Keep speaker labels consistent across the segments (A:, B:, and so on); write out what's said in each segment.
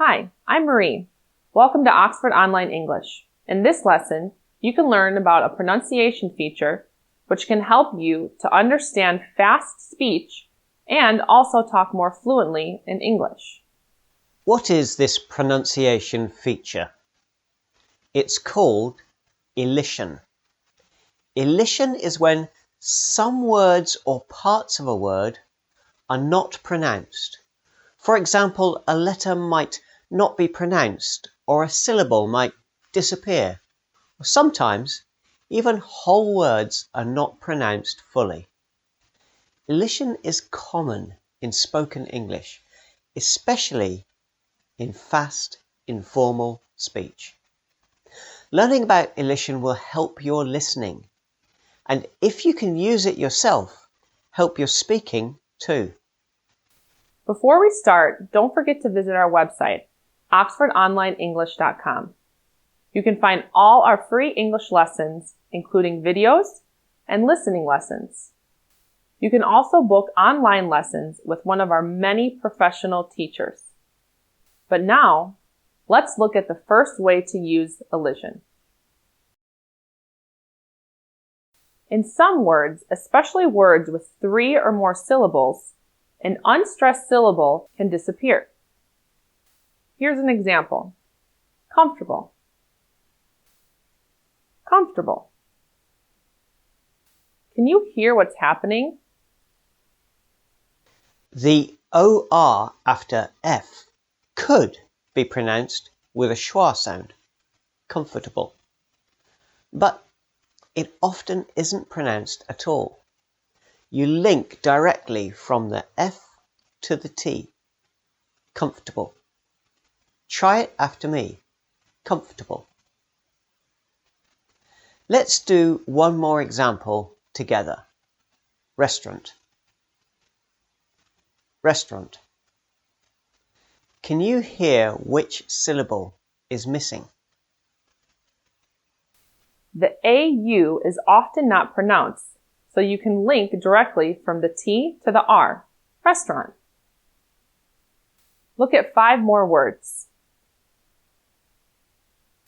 A: Hi, I'm Marie. Welcome to Oxford Online English. In this lesson, you can learn about a pronunciation feature which can help you to understand fast speech and also talk more fluently in English.
B: What is this pronunciation feature? It's called elision. Elision is when some words or parts of a word are not pronounced. For example, a letter might not be pronounced, or a syllable might disappear. Or sometimes, even whole words are not pronounced fully. Elision is common in spoken English, especially in fast, informal speech. Learning about elision will help your listening, and if you can use it yourself, help your speaking too.
A: Before we start, don't forget to visit our website, oxfordonlineenglish.com. You can find all our free English lessons, including videos and listening lessons. You can also book online lessons with one of our many professional teachers. But now, let's look at the first way to use elision. In some words, especially words with 3 or more syllables, an unstressed syllable can disappear. Here's an example. Comfortable. Comfortable. Can you hear what's happening?
B: The OR after F could be pronounced with a schwa sound, comfortable. But it often isn't pronounced at all. You link directly from the F to the T, comfortable. Try it after me, comfortable. Let's do one more example together. Restaurant. Restaurant. Can you hear which syllable is missing?
A: The AU is often not pronounced, so you can link directly from the T to the R, restaurant. Look at 5 more words.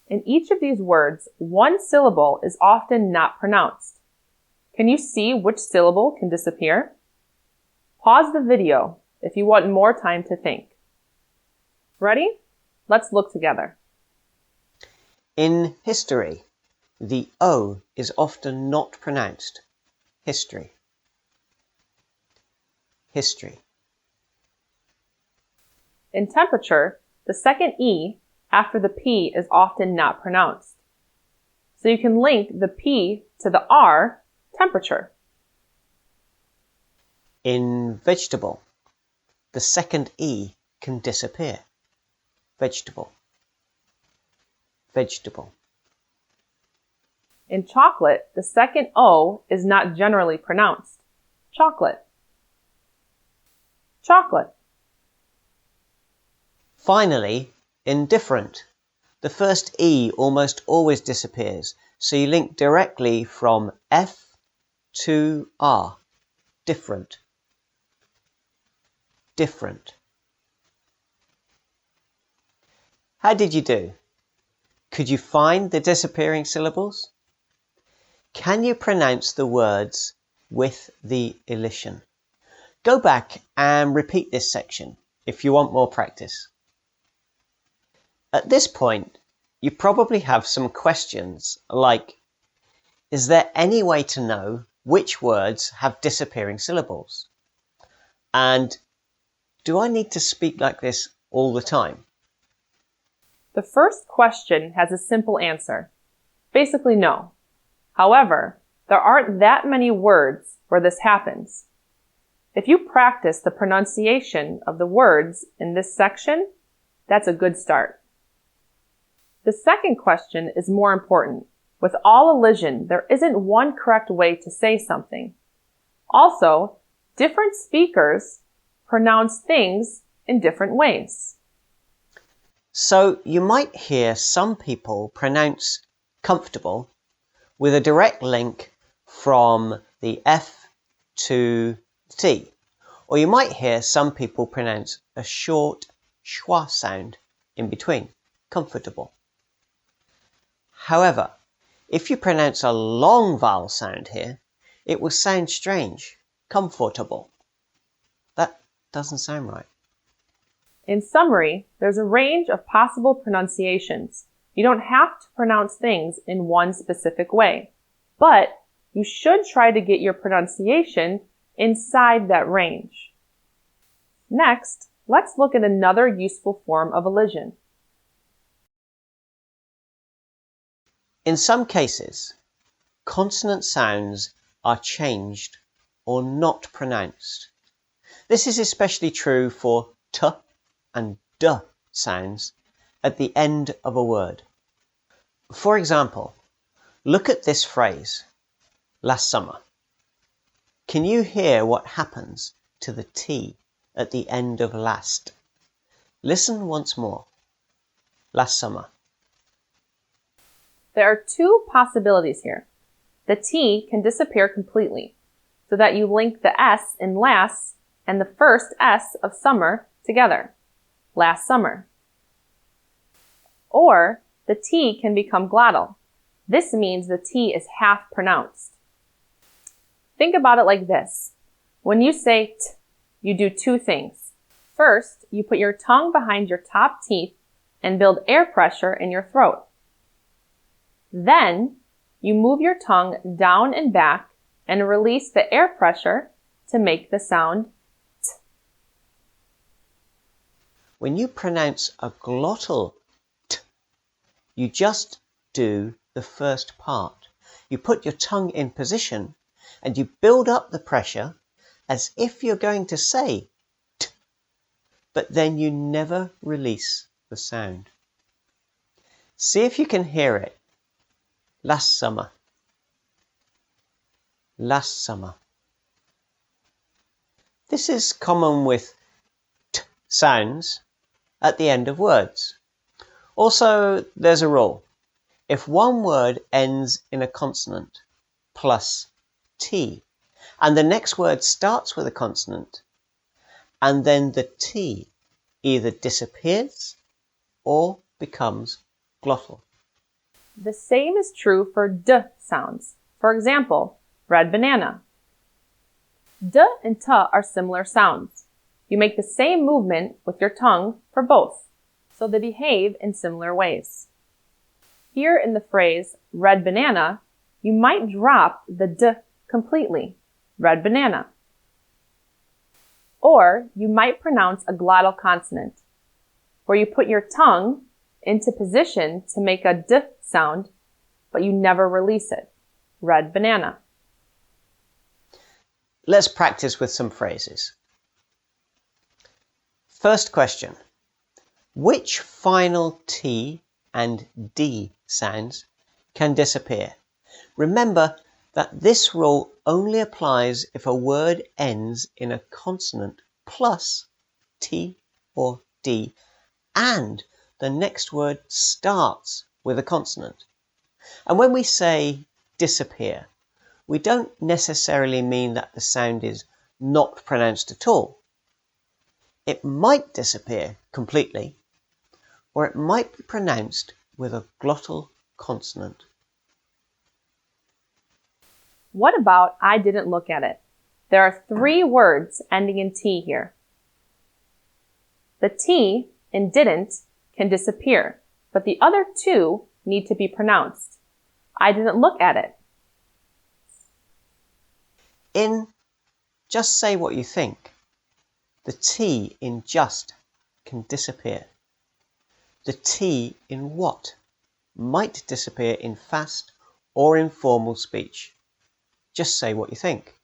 A: In each of these words, one syllable is often not pronounced. Can you see which syllable can disappear? Pause the video if you want more time to think. Ready? Let's look together.
B: In history, the O is often not pronounced. History. History.
A: In temperature, the second E after the P is often not pronounced. So you can link the P to the R, temperature.
B: In vegetable, the second E can disappear. Vegetable. Vegetable.
A: In chocolate, the second O is not generally pronounced. Chocolate. Chocolate.
B: Finally, in different, the first E almost always disappears, so you link directly from F to R. Different. Different. How did you do? Could you find the disappearing syllables? Can you pronounce the words with the elision? Go back and repeat this section if you want more practice. At this point, you probably have some questions like, is there any way to know which words have disappearing syllables? And do I need to speak like this all the time?
A: The first question has a simple answer. Basically, no. However, there aren't that many words where this happens. If you practice the pronunciation of the words in this section, that's a good start. The second question is more important. With all elision, there isn't one correct way to say something. Also, different speakers pronounce things in different ways.
B: So you might hear some people pronounce comfortable with a direct link from the F to T. Or you might hear some people pronounce a short schwa sound in between, comfortable. However, if you pronounce a long vowel sound here, it will sound strange, comfortable. That doesn't sound right.
A: In summary, there's a range of possible pronunciations. You don't have to pronounce things in one specific way, but you should try to get your pronunciation inside that range. Next, let's look at another useful form of elision.
B: In some cases, consonant sounds are changed or not pronounced. This is especially true for t and d sounds at the end of a word. For example, look at this phrase, last summer. Can you hear what happens to the T at the end of last? Listen once more. Last summer.
A: There are two possibilities here. The T can disappear completely, so that you link the S in last and the first S of summer together. Last summer. Or the T can become glottal. This means the T is half pronounced. Think about it like this. When you say t, you do two things. First, you put your tongue behind your top teeth and build air pressure in your throat. Then, you move your tongue down and back and release the air pressure to make the sound t.
B: When you pronounce a glottal t, you just do the first part. You put your tongue in position and you build up the pressure as if you're going to say t, but then you never release the sound. See if you can hear it. Last summer. Last summer. This is common with t sounds at the end of words. Also, there's a rule. If one word ends in a consonant plus T, and the next word starts with a consonant, and then the T either disappears or becomes glottal.
A: The same is true for D sounds. For example, red banana. D and T are similar sounds. You make the same movement with your tongue for both, so they behave in similar ways. Here in the phrase red banana, you might drop the D completely, red banana. Or you might pronounce a glottal consonant, where you put your tongue into position to make a D sound, but you never release it, red banana.
B: Let's practice with some phrases. First question. Which final T and D sounds can disappear? Remember that this rule only applies if a word ends in a consonant plus T or D and the next word starts with a consonant. And when we say disappear, we don't necessarily mean that the sound is not pronounced at all. It might disappear completely, or it might be pronounced with a glottal consonant.
A: What about I didn't look at it? There are 3 words ending in T here. The T in didn't can disappear, but the other 2 need to be pronounced. I didn't look at it.
B: In just say what you think, the T in just can disappear. The T in what might disappear in fast or informal speech. Just say what you think.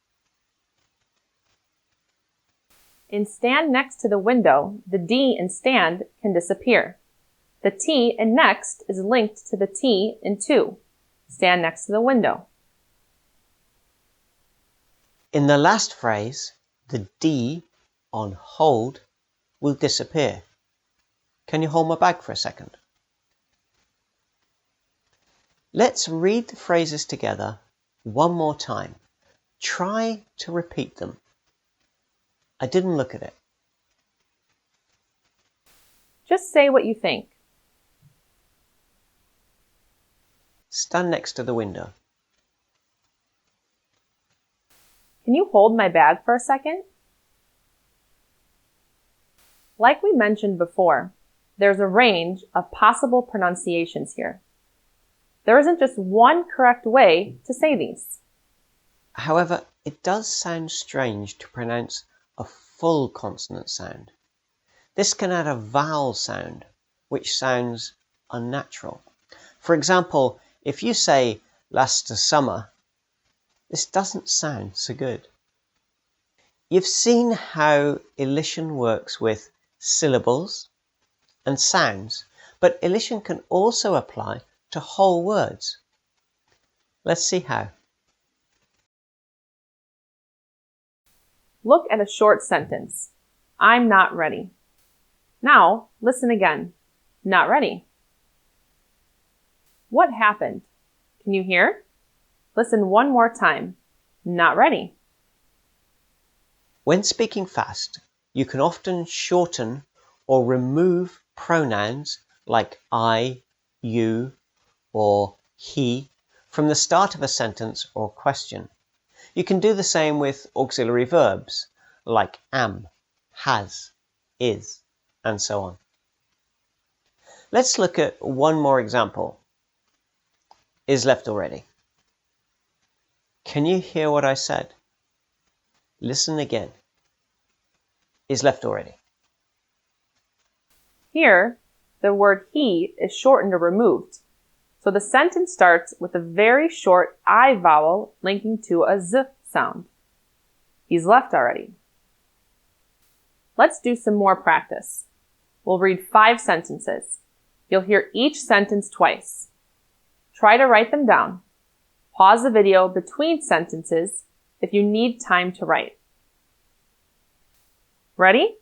A: In stand next to the window, the D in stand can disappear. The T in next is linked to the T in to. Stand next to the window.
B: In the last phrase, the D on hold will disappear. Can you hold my bag for a second? Let's read the phrases together one more time. Try to repeat them. I didn't look at it.
A: Just say what you think.
B: Stand next to the window.
A: Can you hold my bag for a second? Like we mentioned before, there's a range of possible pronunciations here. There isn't just one correct way to say these.
B: However, it does sound strange to pronounce a full consonant sound. This can add a vowel sound, which sounds unnatural. For example, if you say last summer, this doesn't sound so good. You've seen how elision works with syllables and sounds, but elision can also apply to whole words. Let's see how.
A: Look at a short sentence. I'm not ready. Now, listen again. Not ready. What happened? Can you hear? Listen one more time. Not ready.
B: When speaking fast, you can often shorten or remove pronouns like I, you, or he from the start of a sentence or question. You can do the same with auxiliary verbs like am, has, is, and so on. Let's look at one more example. Is left already. Can you hear what I said? Listen again. Is left already.
A: Here, the word he is shortened or removed. So the sentence starts with a very short I vowel linking to a z sound. He's left already. Let's do some more practice. We'll read 5 sentences. You'll hear each sentence twice. Try to write them down. Pause the video between sentences if you need time to write. Ready?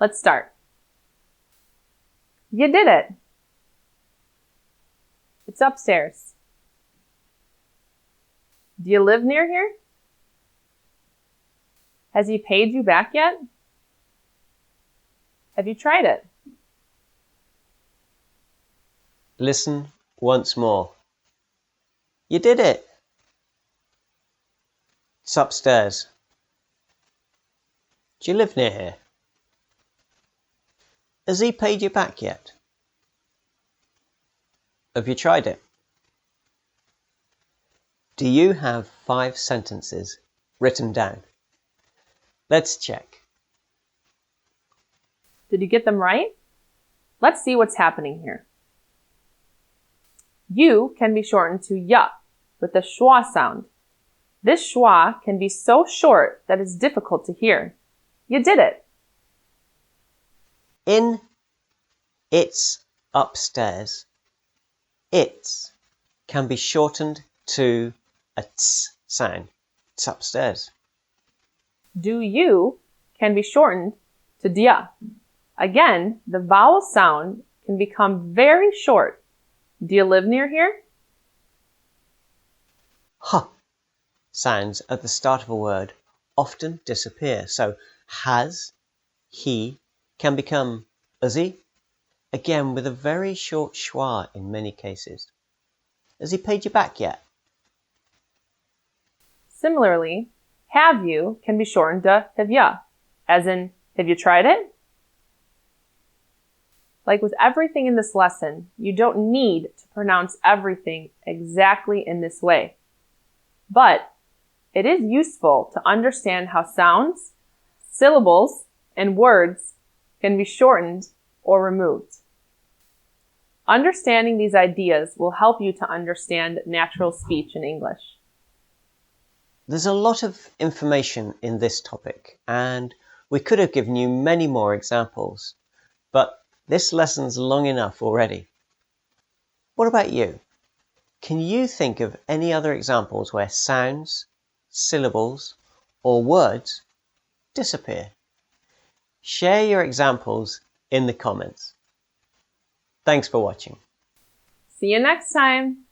A: Let's start. You did it. It's upstairs. Do you live near here? Has he paid you back yet? Have you tried it?
B: Listen once more. You did it. It's upstairs. Do you live near here? Has he paid you back yet? Have you tried it? Do you have 5 sentences written down? Let's check.
A: Did you get them right? Let's see what's happening here. You can be shortened to ya with the schwa sound. This schwa can be so short that it's difficult to hear. You did it.
B: In it's upstairs, it's can be shortened to a ts sound. It's upstairs.
A: Do you can be shortened to dia. Again, the vowel sound can become very short. Do you live near here?
B: Huh sounds at the start of a word often disappear. So has, he can become he, again with a very short schwa in many cases. Has he paid you back yet?
A: Similarly, have you can be shortened to have ya, as in, have you tried it? Like with everything in this lesson, you don't need to pronounce everything exactly in this way. But it is useful to understand how sounds, syllables, and words can be shortened or removed. Understanding these ideas will help you to understand natural speech in English.
B: There's a lot of information in this topic, and we could have given you many more examples, but this lesson's long enough already. What about you? Can you think of any other examples where sounds, syllables, or words disappear? Share your examples in the comments. Thanks for watching.
A: See you next time.